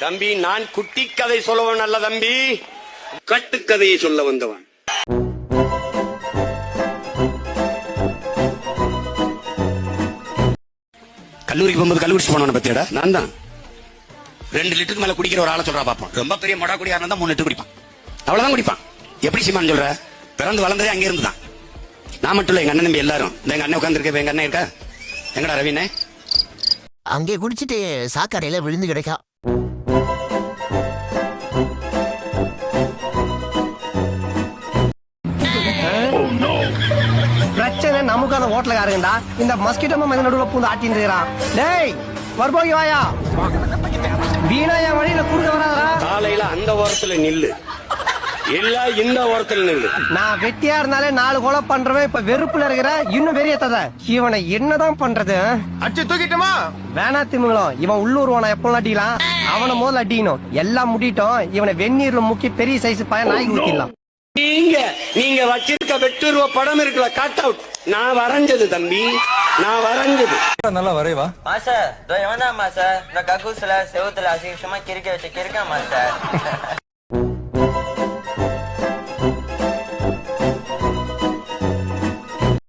தம்பி, நான் குட்டி கதை சொல்லவன் அல்ல தம்பி, கட்டுக்கதையை சொல்ல வந்தவன். கல்லூரிக்கு போகும்போது கல்லூரி போனவன பத்தியடா நான் தான் 2 லிட்டருக்கு மேல குடிக்கிற ஒரு ஆளை சொல்றா பாப்போம். ரொம்ப பெரிய மொடா குடியா இருந்தா 3 லிட்டர் குடிப்பான், அவ்வளவுதான் குடிப்பான். எப்படி சீமான் சொல்ற? பிறந்து வளர்ந்ததே அங்கே இருந்துதான். நான் மட்டும் இல்ல, எங்க அண்ணன் தம்பி எல்லாரும். எங்க அண்ணன் உட்கார்ந்து இருக்க, எங்க அண்ணன் இருக்கா, எங்கடா ரவினே? அங்கே குடிச்சிட்டு சாக்கடையில விழுந்து கிடைக்கா. பிரச்சனை நமக்கான ஹோட்டலுக்காரங்கடா. இந்த மஸ்கிட்டோ மனித நடுவுல பூந்து ஆட்டின்னு இருக்கிறான். டேய் வரபோகி வாயா, வீணா என் வழியில குறுக்க வராதா. காலையில அந்த ஓரத்துல நில்லு, எல்லா இந்த ஓரத்துல நில்லு. நான் வெட்டியா இருந்தாலே 4 கொலை பண்றவன் இப்ப வெறுப்புல இருக்கிற, இன்னும் வெறியத்தத. இவனை என்னதான் பண்றது? அடிச்சு தூக்கிட்டுமா? வேணா திமுங்களும், இவன் உள்ளூர்வான எப்பவும் அடிக்கலாம். அவனை முதல்ல அடிக்கணும். எல்லாம் முடிட்டோம், இவனை வெந்நீர்ல முக்கி பெரிய சைஸ் பையன் நாய்க்கு ஊத்திடலாம். நீங்க வச்சிருக்க வெட்டுருவ படம் இருக்குல்ல, கட் அவுட், நான் வரைஞ்சது தம்பி, நான் வரைஞ்சது. நல்லா வரைவா மாஸ்டர். இவன் தான் மாஸ்டர். இந்த கக்கூஸ்ல செவுத்துல அசிங்கமா கிறுக்க வச்ச கிறுக்கா மாஸ்டர்.